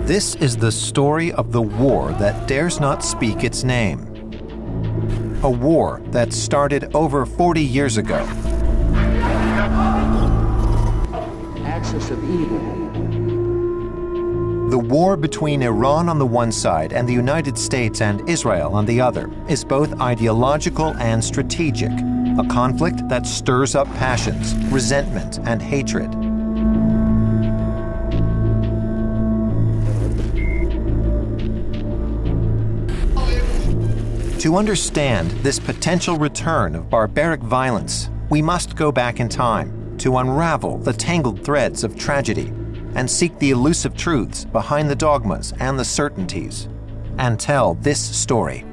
This is the story of the war that dares not speak its name. A war that started over 40 years ago. Axis of evil. The war between Iran on the one side and the United States and Israel on the other is both ideological and strategic, a conflict that stirs up passions, resentment, and hatred. To understand this potential return of barbaric violence, we must go back in time to unravel the tangled threads of tragedy and seek the elusive truths behind the dogmas and the certainties, and tell this story.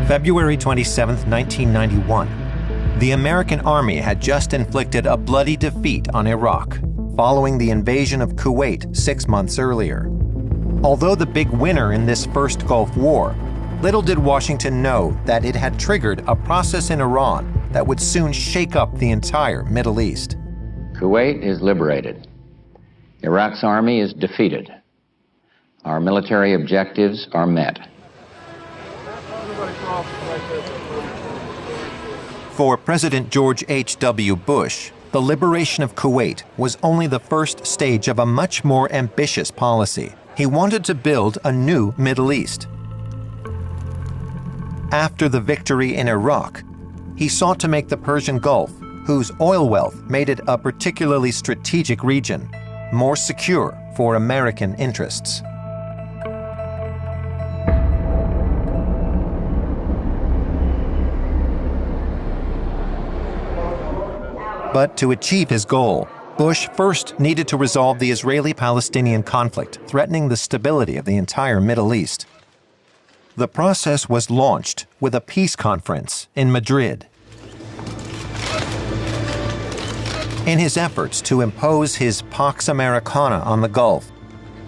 February 27, 1991. The American army had just inflicted a bloody defeat on Iraq, following the invasion of Kuwait 6 months earlier. Although the big winner in this first Gulf War, little did Washington know that it had triggered a process in Iran that would soon shake up the entire Middle East. Kuwait is liberated. Iraq's army is defeated. Our military objectives are met. For President George H.W. Bush, the liberation of Kuwait was only the first stage of a much more ambitious policy. He wanted to build a new Middle East. After the victory in Iraq, he sought to make the Persian Gulf, whose oil wealth made it a particularly strategic region, more secure for American interests. But to achieve his goal, Bush first needed to resolve the Israeli-Palestinian conflict, threatening the stability of the entire Middle East. The process was launched with a peace conference in Madrid. In his efforts to impose his Pax Americana on the Gulf,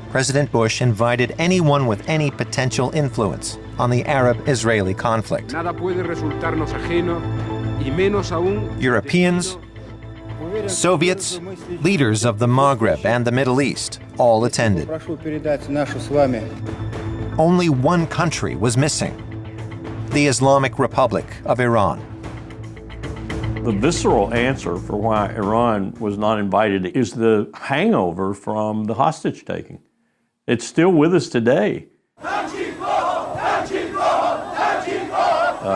President Bush invited anyone with any potential influence on the Arab-Israeli conflict. Europeans, Soviets, leaders of the Maghreb and the Middle East all attended. Only one country was missing: the Islamic Republic of Iran. The visceral answer for why Iran was not invited is the hangover from the hostage taking. It's still with us today.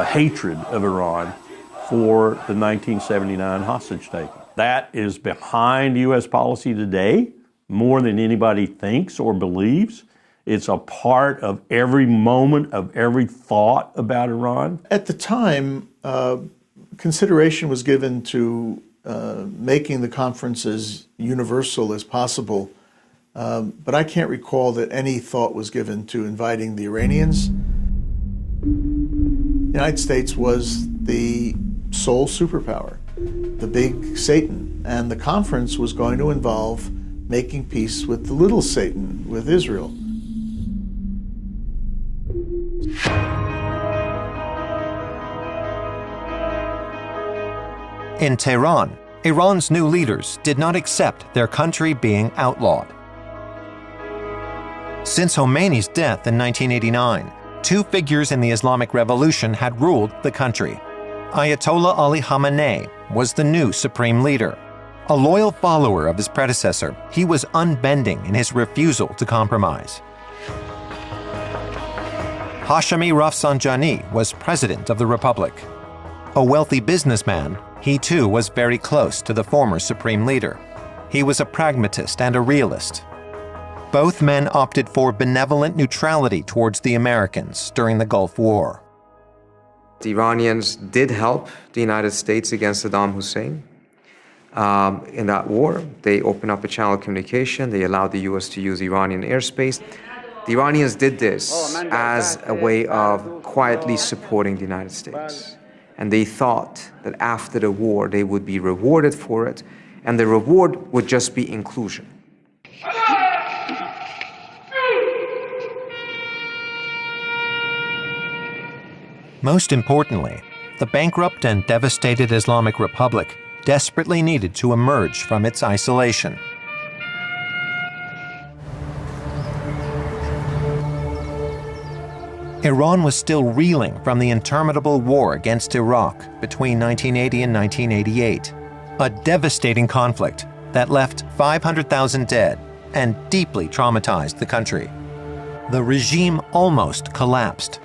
Hatred of Iran for the 1979 hostage taking. That is behind U.S. policy today more than anybody thinks or believes. It's a part of every moment of every thought about Iran. At the time, consideration was given to making the conference as universal as possible, but I can't recall that any thought was given to inviting the Iranians. The United States was the sole superpower, the big Satan, and the conference was going to involve making peace with the little Satan, with Israel. In Tehran, Iran's new leaders did not accept their country being outlawed. Since Khomeini's death in 1989, two figures in the Islamic Revolution had ruled the country. Ayatollah Ali Khamenei was the new supreme leader. A loyal follower of his predecessor, he was unbending in his refusal to compromise. Hashemi Rafsanjani was president of the republic. A wealthy businessman, he too was very close to the former supreme leader. He was a pragmatist and a realist. Both men opted for benevolent neutrality towards the Americans during the Gulf War. The Iranians did help the United States against Saddam Hussein in that war. They opened up a channel of communication. They allowed the U.S. to use Iranian airspace. The Iranians did this as a way of quietly supporting the United States. And they thought that after the war, they would be rewarded for it, and the reward would just be inclusion. Most importantly, the bankrupt and devastated Islamic Republic desperately needed to emerge from its isolation. Iran was still reeling from the interminable war against Iraq between 1980 and 1988, a devastating conflict that left 500,000 dead and deeply traumatized the country. The regime almost collapsed.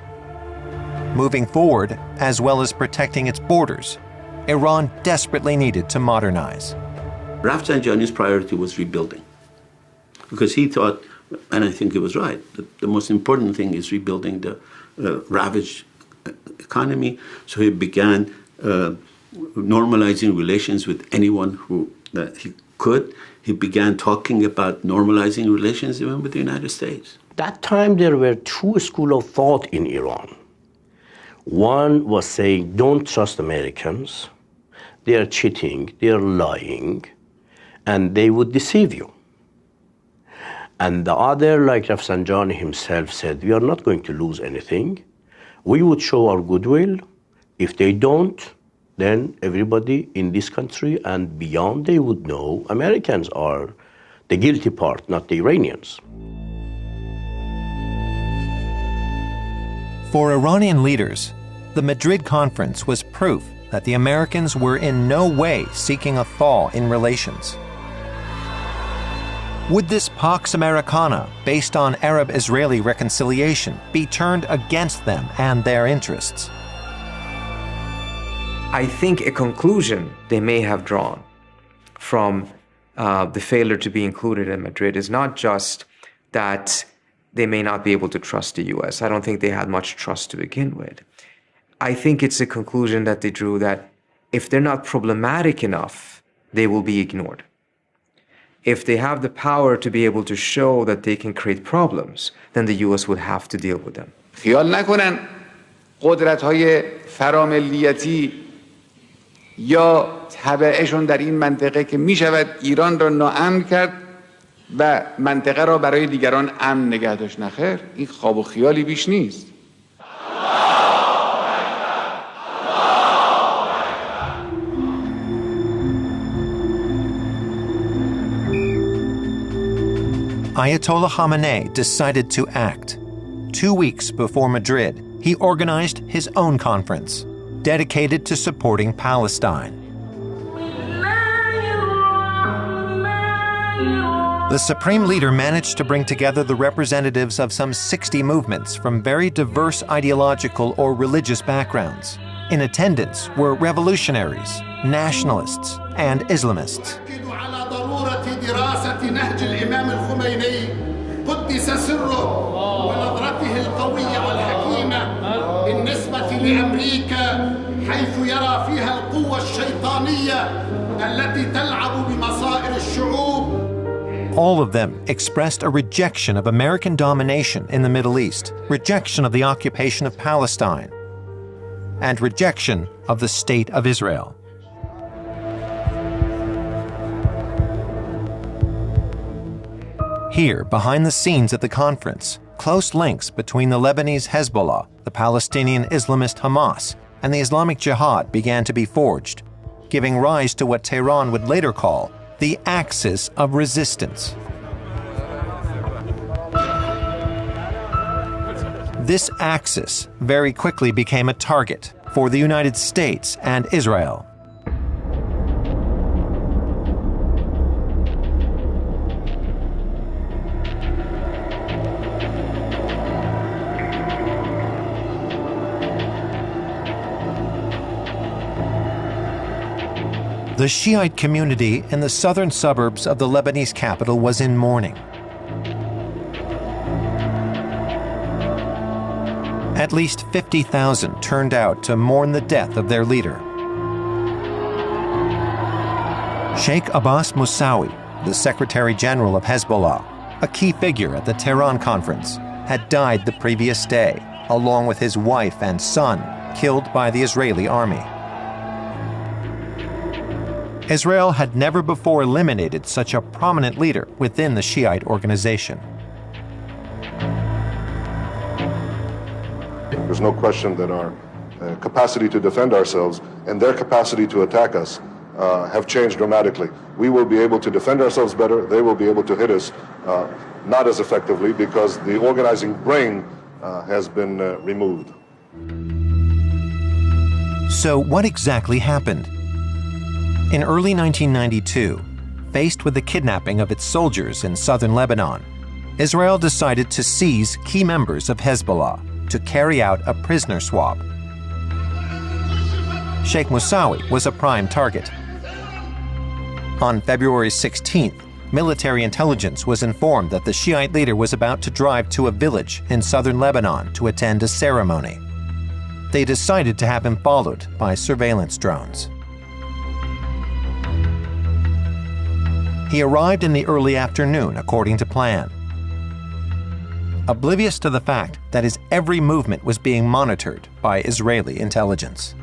Moving forward, as well as protecting its borders, Iran desperately needed to modernize. Rafsanjani's priority was rebuilding, because he thought, and I think he was right, that the most important thing is rebuilding the ravaged economy. So he began normalizing relations with anyone who he could. He began talking about normalizing relations even with the United States. That time there were two schools of thought in Iran. One was saying, don't trust Americans. They are cheating, they are lying, and they would deceive you. And the other, like Rafsanjani himself said, we are not going to lose anything. We would show our goodwill. If they don't, then everybody in this country and beyond, they would know Americans are the guilty part, not the Iranians. For Iranian leaders, the Madrid conference was proof that the Americans were in no way seeking a thaw in relations. Would this Pax Americana, based on Arab-Israeli reconciliation, be turned against them and their interests? I think a conclusion they may have drawn from the failure to be included in Madrid is not just that they may not be able to trust the U.S. I don't think they had much trust to begin with. I think it's a conclusion that they drew that if they're not problematic enough, they will be ignored. If they have the power to be able to show that they can create problems, then the U.S. would have to deal with them. خیال نکنن قدرت‌های فراملیتی یا تبعشون در این منطقه که می‌شود ایران را ناامن کرد و منطقه را برای دیگران امن نگه داشت. نخیر، این خواب و خیالی بیش نیست. Ayatollah Khamenei decided to act. 2 weeks before Madrid, he organized his own conference, dedicated to supporting Palestine. The supreme leader managed to bring together the representatives of some 60 movements from very diverse ideological or religious backgrounds. In attendance were revolutionaries, nationalists, and Islamists. دراسة نهج الإمام الخميني قدس سره ونظرته القوية والحكيمة بالنسبة لأمريكا حيث يرى فيها القوة الشيطانية التي تلعب بمصائر الشعوب. All of them expressed a rejection of American domination in the Middle East, rejection of the occupation of Palestine, and rejection of the State of Israel. Here, behind the scenes at the conference, close links between the Lebanese Hezbollah, the Palestinian Islamist Hamas, and the Islamic Jihad began to be forged, giving rise to what Tehran would later call the axis of resistance. This axis very quickly became a target for the United States and Israel. The Shiite community in the southern suburbs of the Lebanese capital was in mourning. At least 50,000 turned out to mourn the death of their leader. Sheikh Abbas Musawi, the Secretary General of Hezbollah, a key figure at the Tehran conference, had died the previous day, along with his wife and son, killed by the Israeli army. Israel had never before eliminated such a prominent leader within the Shiite organization. There's no question that our capacity to defend ourselves and their capacity to attack us have changed dramatically. We will be able to defend ourselves better. They will be able to hit us not as effectively because the organizing brain has been removed. So what exactly happened? In early 1992, faced with the kidnapping of its soldiers in southern Lebanon, Israel decided to seize key members of Hezbollah to carry out a prisoner swap. Sheikh Musawi was a prime target. On February 16th, military intelligence was informed that the Shiite leader was about to drive to a village in southern Lebanon to attend a ceremony. They decided to have him followed by surveillance drones. He arrived in the early afternoon, according to plan. Oblivious to the fact that his every movement was being monitored by Israeli intelligence.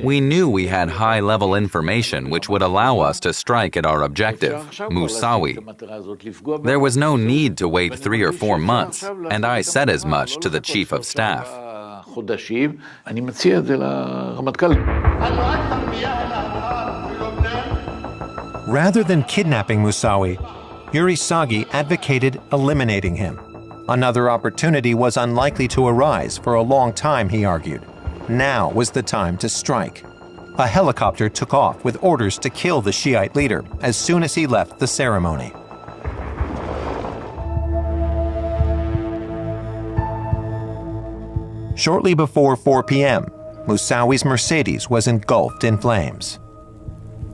We knew we had high-level information which would allow us to strike at our objective, Musawi. There was no need to wait 3 or 4 months, and I said as much to the Chief of Staff. Rather than kidnapping Musawi, Yuri Sagi advocated eliminating him. Another opportunity was unlikely to arise for a long time, he argued. Now was the time to strike. A helicopter took off with orders to kill the Shiite leader as soon as he left the ceremony. Shortly before 4 p.m., Musawi's Mercedes was engulfed in flames.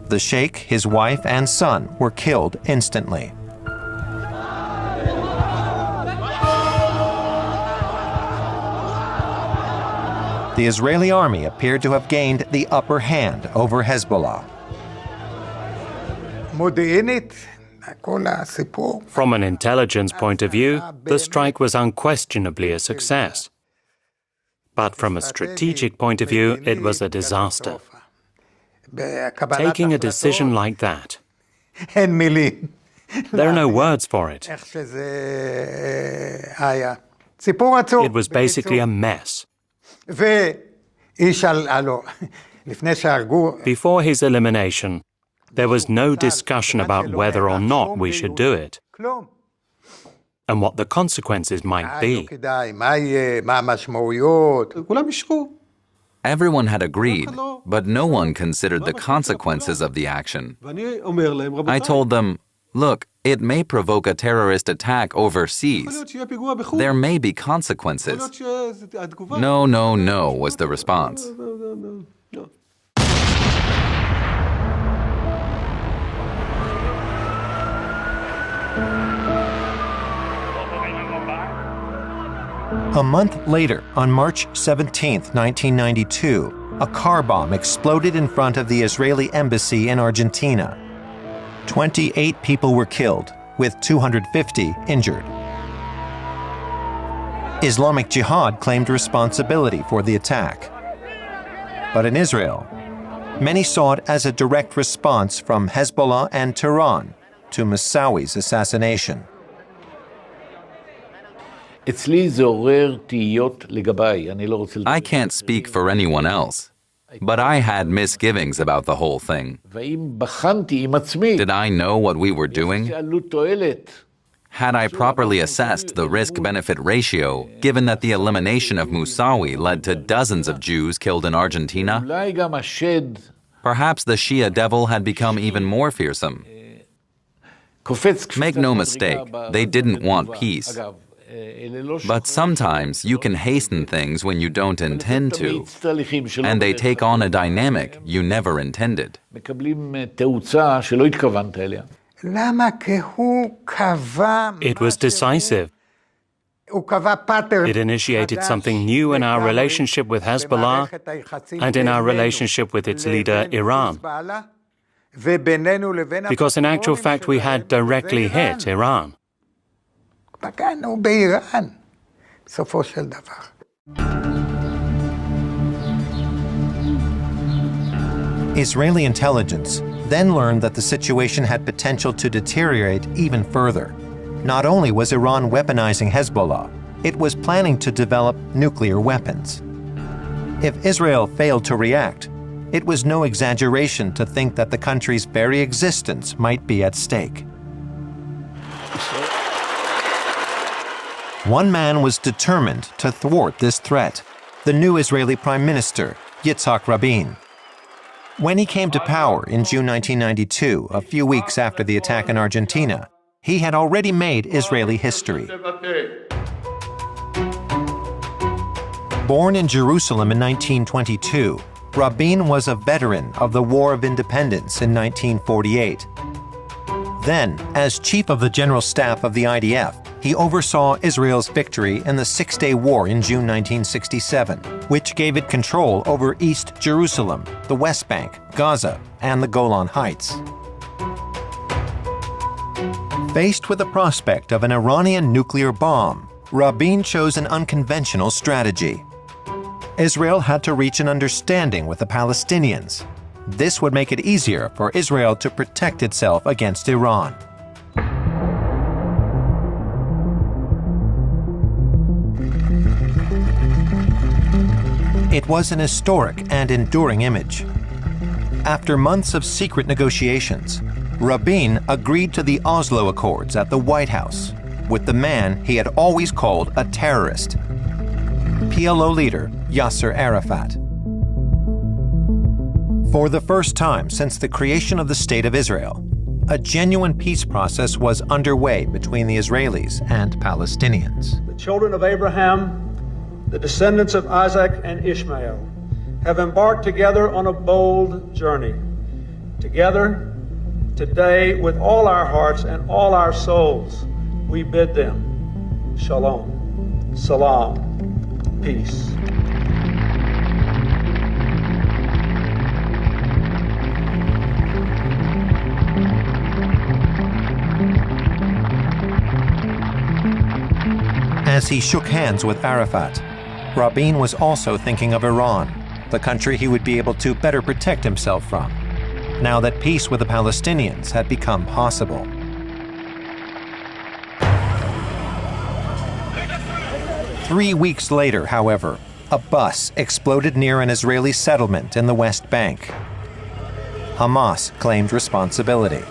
The sheikh, his wife, and son were killed instantly. The Israeli army appeared to have gained the upper hand over Hezbollah. From an intelligence point of view, the strike was unquestionably a success. But from a strategic point of view, it was a disaster. Taking a decision like that, there are no words for it. It was basically a mess. Before his elimination, there was no discussion about whether or not we should do it, and what the consequences might be. Everyone had agreed, but no one considered the consequences of the action. I told them, look, it may provoke a terrorist attack overseas. There may be consequences. No, no, no, was the response. A month later, on March 17, 1992, a car bomb exploded in front of the Israeli embassy in Argentina. 28 people were killed, with 250 injured. Islamic Jihad claimed responsibility for the attack. But in Israel, many saw it as a direct response from Hezbollah and Tehran to Musawi's assassination. I can't speak for anyone else, but I had misgivings about the whole thing. Did I know what we were doing? Had I properly assessed the risk-benefit ratio, given that the elimination of Musawi led to dozens of Jews killed in Argentina? Perhaps the Shia devil had become even more fearsome. Make no mistake, they didn't want peace. But sometimes you can hasten things when you don't intend to, and they take on a dynamic you never intended. It was decisive. It initiated something new in our relationship with Hezbollah and in our relationship with its leader, Iran. Because in actual fact, we had directly hit Iran. Israeli intelligence then learned that the situation had potential to deteriorate even further. Not only was Iran weaponizing Hezbollah, it was planning to develop nuclear weapons. If Israel failed to react, it was no exaggeration to think that the country's very existence might be at stake. One man was determined to thwart this threat, the new Israeli Prime Minister, Yitzhak Rabin. When he came to power in June 1992, a few weeks after the attack in Argentina, he had already made Israeli history. Born in Jerusalem in 1922, Rabin was a veteran of the War of Independence in 1948. Then, as chief of the General Staff of the IDF, he oversaw Israel's victory in the Six-Day War in June 1967, which gave it control over East Jerusalem, the West Bank, Gaza, and the Golan Heights. Faced with the prospect of an Iranian nuclear bomb, Rabin chose an unconventional strategy. Israel had to reach an understanding with the Palestinians. This would make it easier for Israel to protect itself against Iran. It was an historic and enduring image. After months of secret negotiations, Rabin agreed to the Oslo Accords at the White House with the man he had always called a terrorist, PLO leader Yasser Arafat. For the first time since the creation of the State of Israel, a genuine peace process was underway between the Israelis and Palestinians. The children of Abraham, the descendants of Isaac and Ishmael, have embarked together on a bold journey. Together, today, with all our hearts and all our souls, we bid them shalom, salam, peace. As he shook hands with Arafat, Rabin was also thinking of Iran, the country he would be able to better protect himself from, now that peace with the Palestinians had become possible. Three weeks later, however, a bus exploded near an Israeli settlement in the West Bank. Hamas claimed responsibility.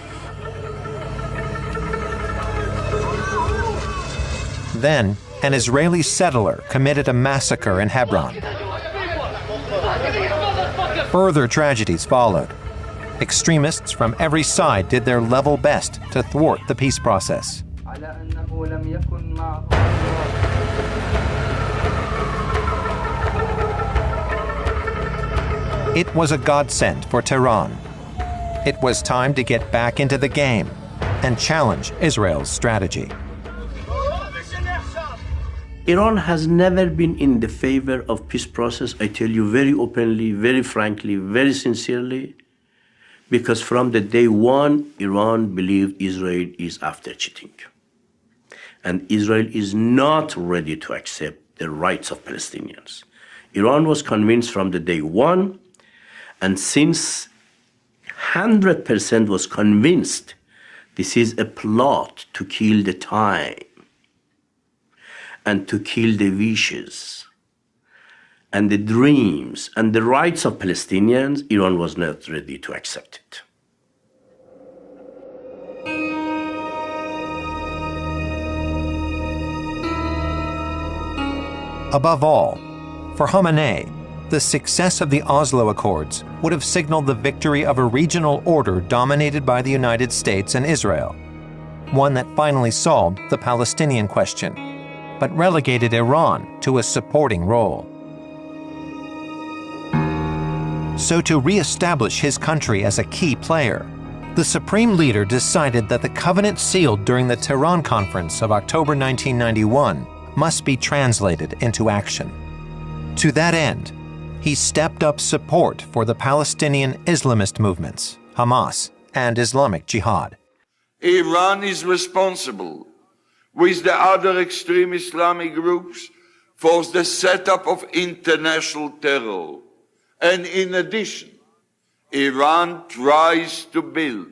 Then, an Israeli settler committed a massacre in Hebron. Further tragedies followed. Extremists from every side did their level best to thwart the peace process. It was a godsend for Tehran. It was time to get back into the game and challenge Israel's strategy. Iran has never been in the favor of peace process, I tell you very openly, very frankly, very sincerely, because from the day one, Iran believed Israel is after cheating. And Israel is not ready to accept the rights of Palestinians. Iran was convinced from the day one, and since 100% was convinced this is a plot to kill the time and to kill the wishes and the dreams and the rights of Palestinians, Iran was not ready to accept it. Above all, for Khamenei, the success of the Oslo Accords would have signaled the victory of a regional order dominated by the United States and Israel, one that finally solved the Palestinian question, but relegated Iran to a supporting role. So to re-establish his country as a key player, the Supreme Leader decided that the covenant sealed during the Tehran Conference of October 1991 must be translated into action. To that end, he stepped up support for the Palestinian Islamist movements, Hamas and Islamic Jihad. Iran is responsible, with the other extreme Islamic groups, for the setup of international terror. And in addition, Iran tries to build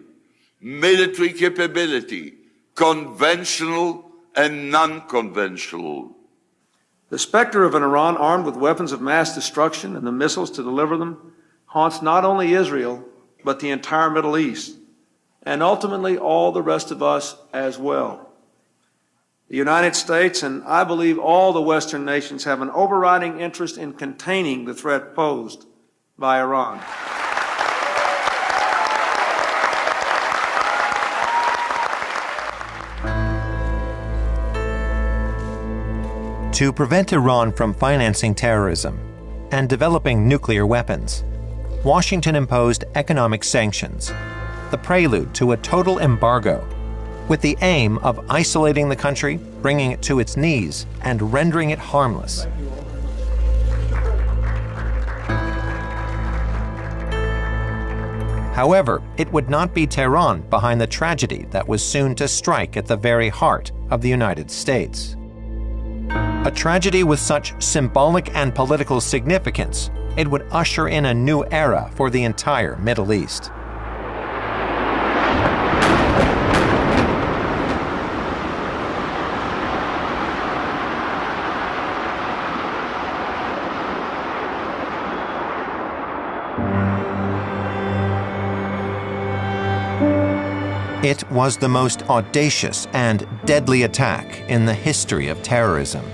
military capability, conventional and non-conventional. The specter of an Iran armed with weapons of mass destruction and the missiles to deliver them haunts not only Israel, but the entire Middle East, and ultimately all the rest of us as well. The United States, and I believe all the Western nations, have an overriding interest in containing the threat posed by Iran. To prevent Iran from financing terrorism and developing nuclear weapons, Washington imposed economic sanctions, the prelude to a total embargo, with the aim of isolating the country, bringing it to its knees, and rendering it harmless. However, it would not be Tehran behind the tragedy that was soon to strike at the very heart of the United States. A tragedy with such symbolic and political significance, it would usher in a new era for the entire Middle East. It was the most audacious and deadly attack in the history of terrorism.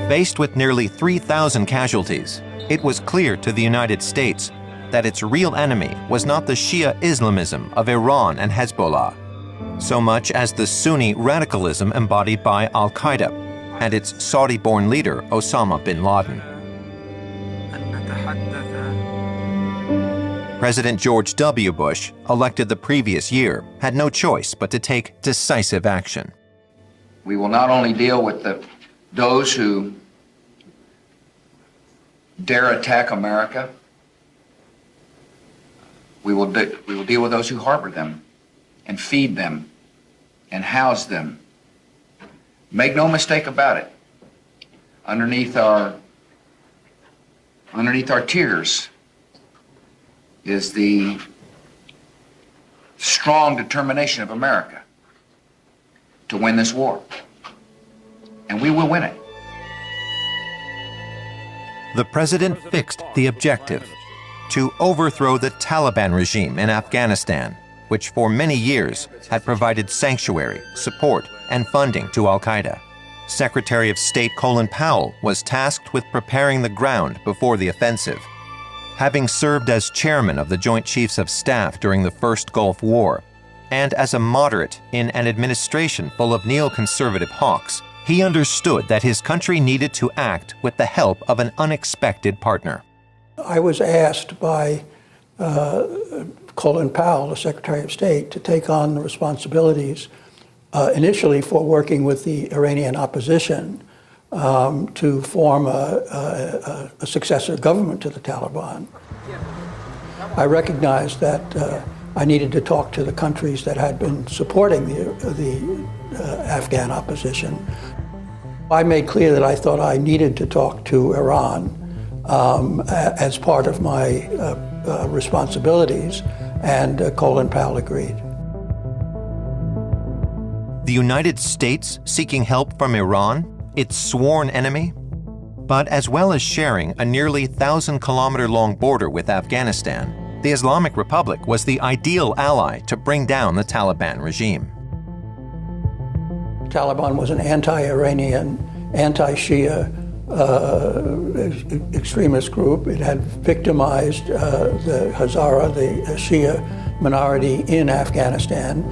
Faced with nearly 3,000 casualties, it was clear to the United States that its real enemy was not the Shia Islamism of Iran and Hezbollah, so much as the Sunni radicalism embodied by al-Qaeda and its Saudi-born leader Osama bin Laden. President George W. Bush, elected the previous year, had no choice but to take decisive action. We will not only deal with those who dare attack America, we will deal with those who harbor them and feed them and house them. Make no mistake about it. Underneath our tears is the strong determination of America to win this war. And we will win it. The president fixed the objective to overthrow the Taliban regime in Afghanistan, which for many years had provided sanctuary, support, and funding to al-Qaeda. Secretary of State Colin Powell was tasked with preparing the ground before the offensive. Having served as chairman of the Joint Chiefs of Staff during the First Gulf War, and as a moderate in an administration full of neoconservative hawks, he understood that his country needed to act with the help of an unexpected partner. I was asked by Colin Powell, the Secretary of State, to take on the responsibilities initially for working with the Iranian opposition to form a successor government to the Taliban. I recognized that I needed to talk to the countries that had been supporting the Afghan opposition. I made clear that I thought I needed to talk to Iran as part of my responsibilities, and Colin Powell agreed. The United States seeking help from Iran, its sworn enemy? But as well as sharing a nearly 1,000-kilometer-long border with Afghanistan, the Islamic Republic was the ideal ally to bring down the Taliban regime. Taliban was an anti-Iranian, anti-Shia extremist group. It had victimized the Hazara, the Shia minority in Afghanistan.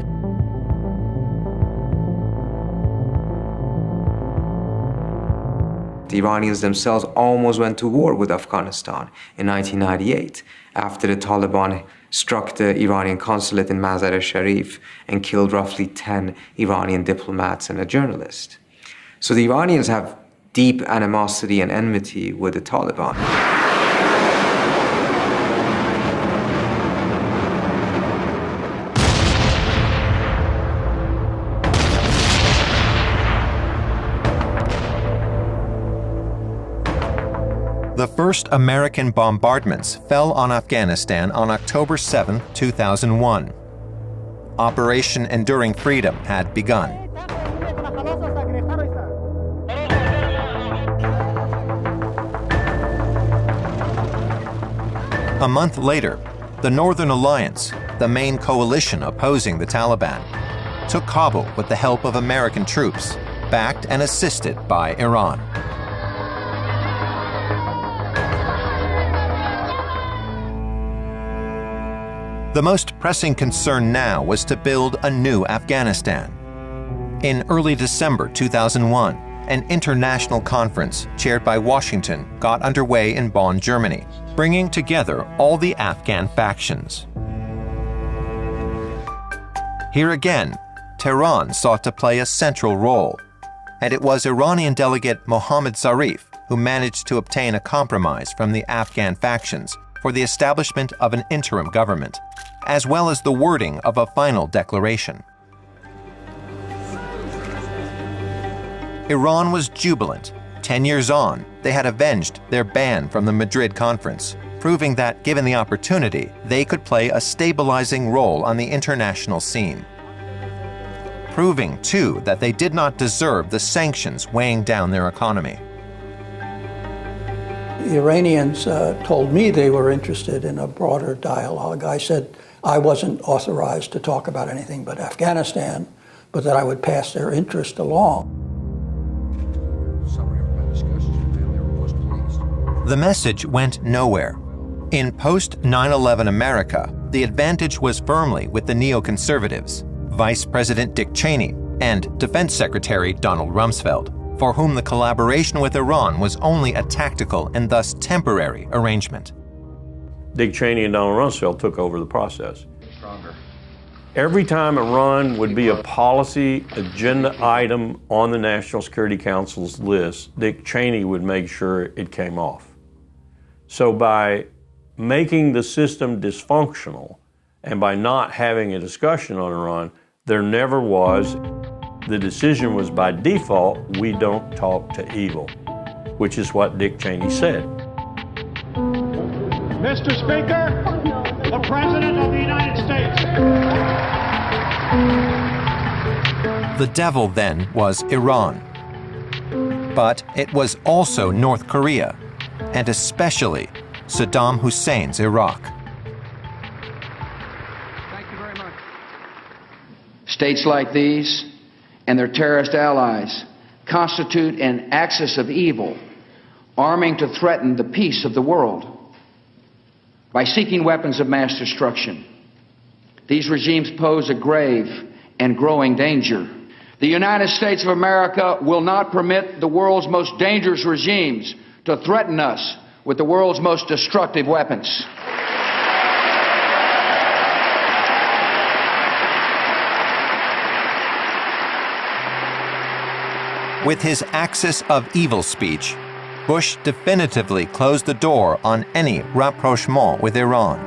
The Iranians themselves almost went to war with Afghanistan in 1998 after the Taliban struck the Iranian consulate in Mazar-e-Sharif and killed roughly 10 Iranian diplomats and a journalist. So the Iranians have deep animosity and enmity with the Taliban. The first American bombardments fell on Afghanistan on October 7, 2001. Operation Enduring Freedom had begun. A month later, the Northern Alliance, the main coalition opposing the Taliban, took Kabul with the help of American troops, backed and assisted by Iran. The most pressing concern now was to build a new Afghanistan. In early December 2001, an international conference chaired by Washington got underway in Bonn, Germany, bringing together all the Afghan factions. Here again, Tehran sought to play a central role, and it was Iranian delegate Mohammad Zarif who managed to obtain a compromise from the Afghan factions for the establishment of an interim government, as well as the wording of a final declaration. Iran was jubilant. 10 years on, they had avenged their ban from the Madrid conference, proving that, given the opportunity, they could play a stabilizing role on the international scene. Proving, too, that they did not deserve the sanctions weighing down their economy. The Iranians told me they were interested in a broader dialogue. I said I wasn't authorized to talk about anything but Afghanistan, but that I would pass their interest along. The message went nowhere. In post-9/11 America, the advantage was firmly with the neoconservatives, Vice President Dick Cheney and Defense Secretary Donald Rumsfeld, for whom the collaboration with Iran was only a tactical and thus temporary arrangement. Dick Cheney and Donald Rumsfeld took over the process. Every time Iran would be a policy agenda item on the National Security Council's list, Dick Cheney would make sure it came off. So by making the system dysfunctional and by not having a discussion on Iran, there never was. The decision was by default, we don't talk to evil, which is what Dick Cheney said. Mr. Speaker, the President of the United States. The devil then was Iran. But it was also North Korea, and especially Saddam Hussein's Iraq. Thank you very much. States like these and their terrorist allies constitute an axis of evil, arming to threaten the peace of the world. By seeking weapons of mass destruction, these regimes pose a grave and growing danger. The United States of America will not permit the world's most dangerous regimes to threaten us with the world's most destructive weapons. With his axis of evil speech, Bush definitively closed the door on any rapprochement with Iran.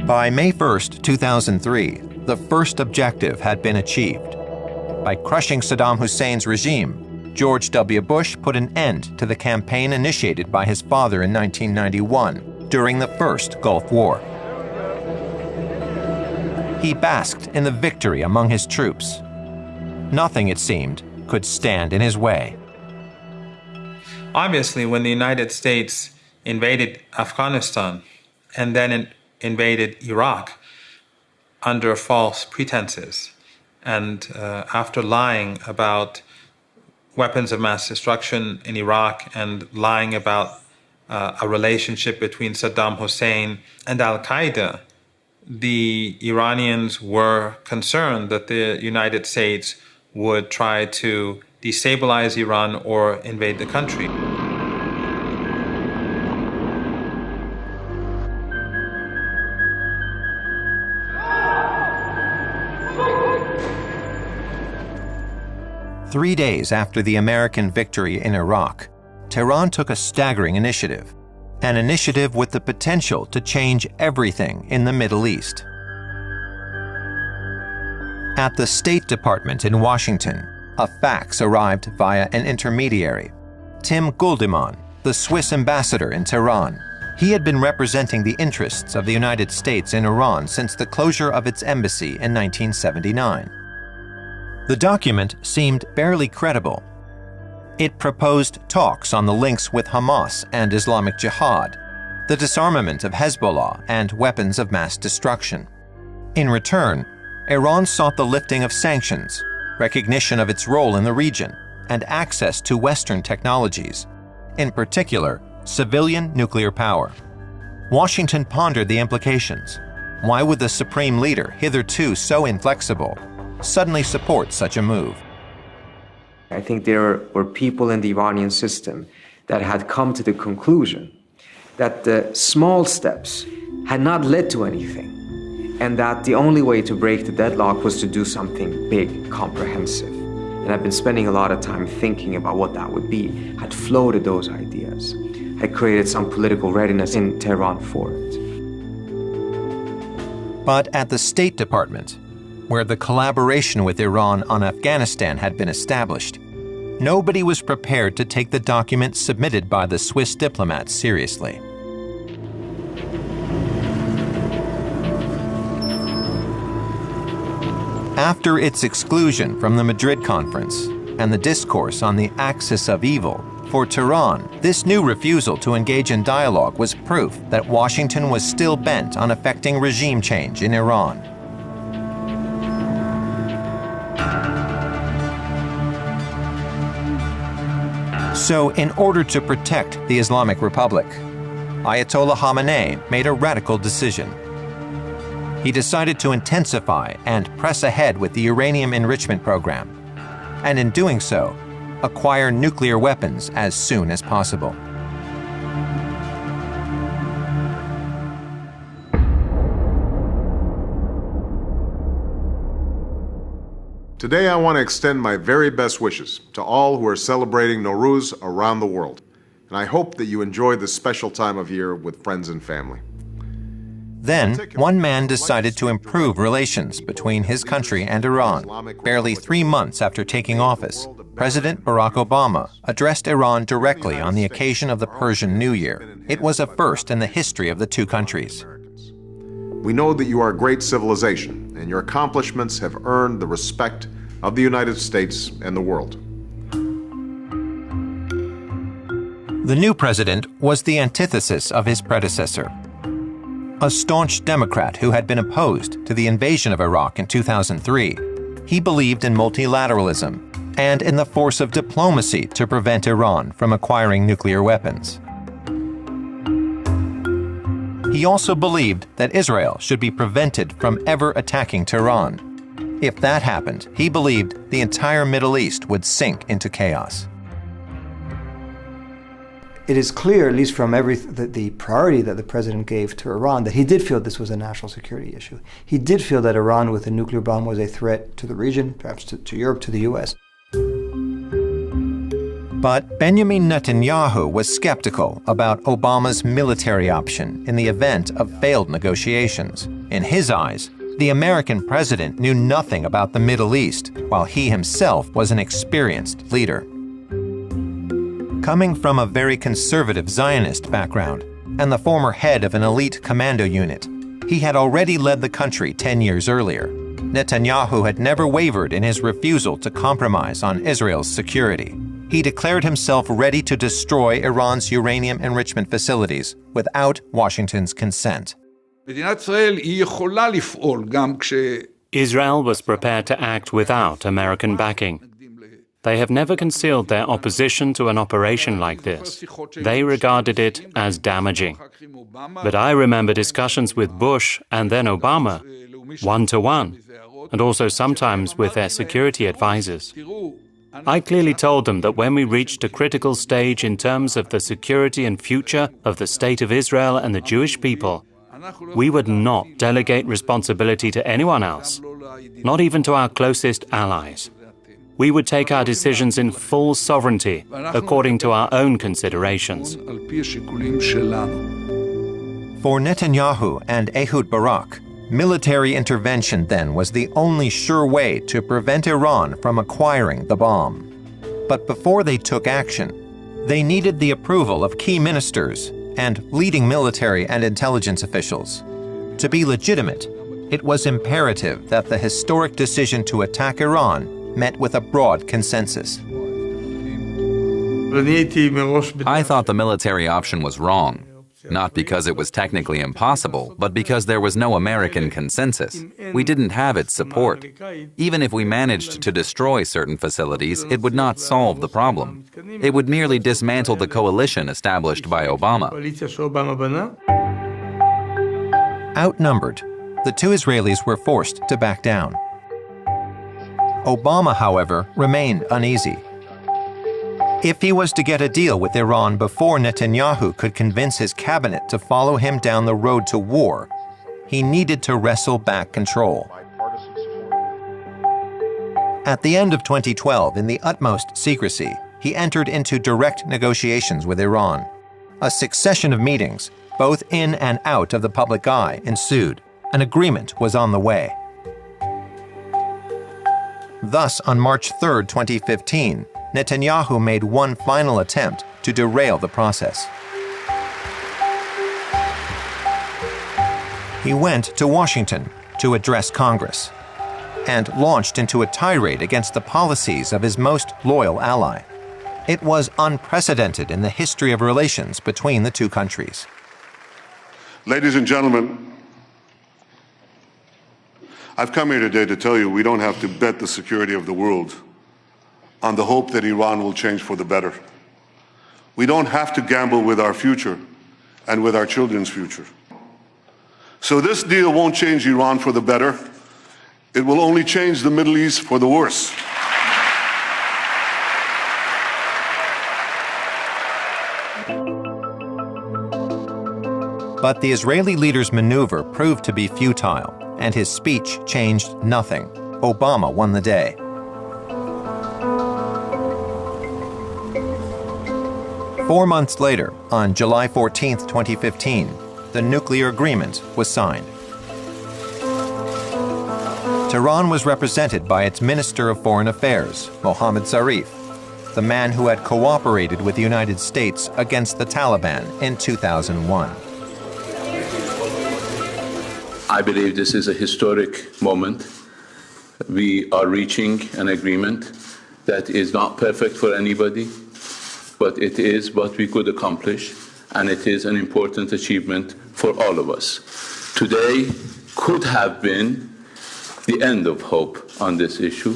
By May 1st, 2003, the first objective had been achieved. By crushing Saddam Hussein's regime, George W. Bush put an end to the campaign initiated by his father in 1991 during the first Gulf War. He basked in the victory among his troops. Nothing, it seemed, could stand in his way. Obviously, when the United States invaded Afghanistan and then invaded Iraq, under false pretenses. And after lying about weapons of mass destruction in Iraq and lying about a relationship between Saddam Hussein and Al-Qaeda, the Iranians were concerned that the United States would try to destabilize Iran or invade the country. Three days after the American victory in Iraq, Tehran took a staggering initiative, an initiative with the potential to change everything in the Middle East. At the State Department in Washington, a fax arrived via an intermediary, Tim Guldiman, the Swiss ambassador in Tehran. He had been representing the interests of the United States in Iran since the closure of its embassy in 1979. The document seemed barely credible. It proposed talks on the links with Hamas and Islamic Jihad, the disarmament of Hezbollah and weapons of mass destruction. In return, Iran sought the lifting of sanctions, recognition of its role in the region, and access to Western technologies, in particular, civilian nuclear power. Washington pondered the implications. Why would the supreme leader, hitherto so inflexible, suddenly support such a move? I think there were people in the Iranian system that had come to the conclusion that the small steps had not led to anything, and that the only way to break the deadlock was to do something big, comprehensive. And I've been spending a lot of time thinking about what that would be, had floated those ideas, had created some political readiness in Tehran for it. But at the State Department, where the collaboration with Iran on Afghanistan had been established, nobody was prepared to take the document submitted by the Swiss diplomats seriously. After its exclusion from the Madrid conference and the discourse on the axis of evil, for Tehran, this new refusal to engage in dialogue was proof that Washington was still bent on effecting regime change in Iran. So, in order to protect the Islamic Republic, Ayatollah Khamenei made a radical decision. He decided to intensify and press ahead with the uranium enrichment program, and in doing so, acquire nuclear weapons as soon as possible. Today I want to extend my very best wishes to all who are celebrating Nowruz around the world, and I hope that you enjoy this special time of year with friends and family. Then, one man decided to improve relations between his country and Iran. Barely 3 months after taking office, President Barack Obama addressed Iran directly on the occasion of the Persian New Year. It was a first in the history of the two countries. We know that you are a great civilization, and your accomplishments have earned the respect of the United States and the world. The new president was the antithesis of his predecessor. A staunch Democrat who had been opposed to the invasion of Iraq in 2003, he believed in multilateralism and in the force of diplomacy to prevent Iran from acquiring nuclear weapons. He also believed that Israel should be prevented from ever attacking Tehran. If that happened, he believed the entire Middle East would sink into chaos. It is clear, at least from the priority that the president gave to Iran, that he did feel this was a national security issue. He did feel that Iran with a nuclear bomb was a threat to the region, perhaps to Europe, to the US. But Benjamin Netanyahu was skeptical about Obama's military option in the event of failed negotiations. In his eyes, the American president knew nothing about the Middle East, while he himself was an experienced leader. Coming from a very conservative Zionist background and the former head of an elite commando unit, he had already led the country 10 years earlier. Netanyahu had never wavered in his refusal to compromise on Israel's security. He declared himself ready to destroy Iran's uranium enrichment facilities without Washington's consent. Israel was prepared to act without American backing. They have never concealed their opposition to an operation like this. They regarded it as damaging. But I remember discussions with Bush and then Obama, one-to-one, and also sometimes with their security advisors. I clearly told them that when we reached a critical stage in terms of the security and future of the State of Israel and the Jewish people, we would not delegate responsibility to anyone else, not even to our closest allies. We would take our decisions in full sovereignty, according to our own considerations. For Netanyahu and Ehud Barak, military intervention then was the only sure way to prevent Iran from acquiring the bomb. But before they took action, they needed the approval of key ministers and leading military and intelligence officials. To be legitimate, it was imperative that the historic decision to attack Iran met with a broad consensus. I thought the military option was wrong, not because it was technically impossible, but because there was no American consensus. We didn't have its support. Even if we managed to destroy certain facilities, it would not solve the problem. It would merely dismantle the coalition established by Obama. Outnumbered, the two Israelis were forced to back down. Obama, however, remained uneasy. If he was to get a deal with Iran before Netanyahu could convince his cabinet to follow him down the road to war, he needed to wrestle back control. At the end of 2012, in the utmost secrecy, he entered into direct negotiations with Iran. A succession of meetings, both in and out of the public eye, ensued. An agreement was on the way. Thus, on March 3, 2015, Netanyahu made one final attempt to derail the process. He went to Washington to address Congress and launched into a tirade against the policies of his most loyal ally. It was unprecedented in the history of relations between the two countries. Ladies and gentlemen, I've come here today to tell you we don't have to bet the security of the world on the hope that Iran will change for the better. We don't have to gamble with our future and with our children's future. So this deal won't change Iran for the better. It will only change the Middle East for the worse. But the Israeli leader's maneuver proved to be futile, and his speech changed nothing. Obama won the day. Four months later, on July 14, 2015, the nuclear agreement was signed. Tehran was represented by its Minister of Foreign Affairs, Mohammad Zarif, the man who had cooperated with the United States against the Taliban in 2001. I believe this is a historic moment. We are reaching an agreement that is not perfect for anybody, but it is what we could accomplish, and it is an important achievement for all of us. Today could have been the end of hope on this issue,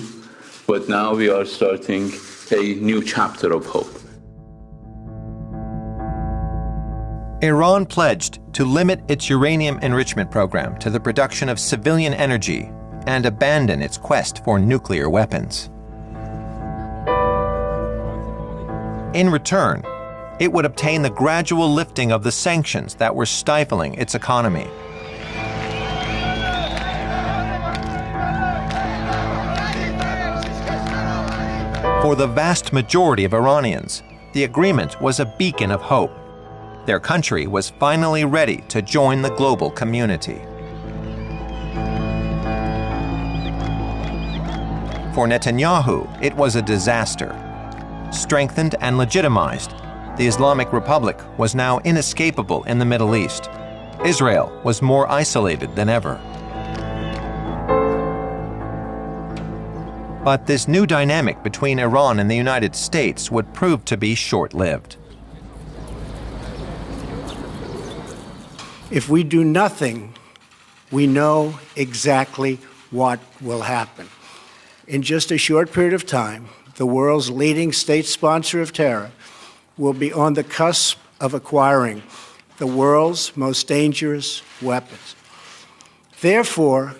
but now we are starting a new chapter of hope. Iran pledged to limit its uranium enrichment program to the production of civilian energy and abandon its quest for nuclear weapons. In return, it would obtain the gradual lifting of the sanctions that were stifling its economy. For the vast majority of Iranians, the agreement was a beacon of hope. Their country was finally ready to join the global community. For Netanyahu, it was a disaster. Strengthened and legitimized, the Islamic Republic was now inescapable in the Middle East. Israel was more isolated than ever. But this new dynamic between Iran and the United States would prove to be short-lived. If we do nothing we know exactly what will happen. In just a short period of time, the world's leading state sponsor of terror will be on the cusp of acquiring the world's most dangerous weapons. Therefore,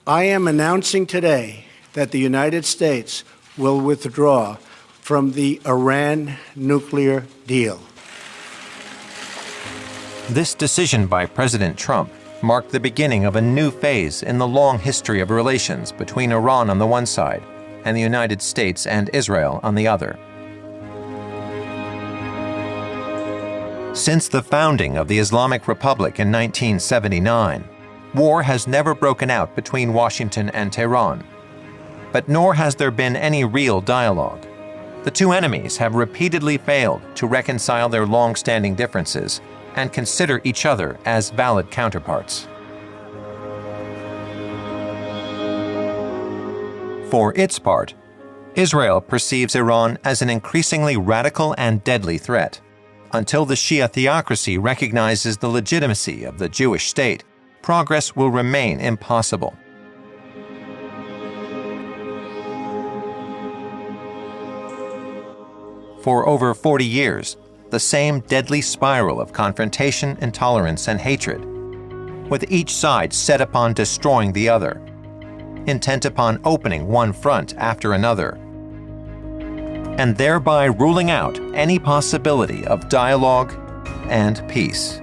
I am announcing today that the United States will withdraw from the Iran nuclear deal. This decision by President Trump marked the beginning of a new phase in the long history of relations between Iran on the one side and the United States and Israel on the other. Since the founding of the Islamic Republic in 1979, war has never broken out between Washington and Tehran. But nor has there been any real dialogue. The two enemies have repeatedly failed to reconcile their long-standing differences and consider each other as valid counterparts. For its part, Israel perceives Iran as an increasingly radical and deadly threat. Until the Shia theocracy recognizes the legitimacy of the Jewish state, progress will remain impossible. For over 40 years, the same deadly spiral of confrontation, intolerance, and hatred, with each side set upon destroying the other, intent upon opening one front after another, and thereby ruling out any possibility of dialogue and peace.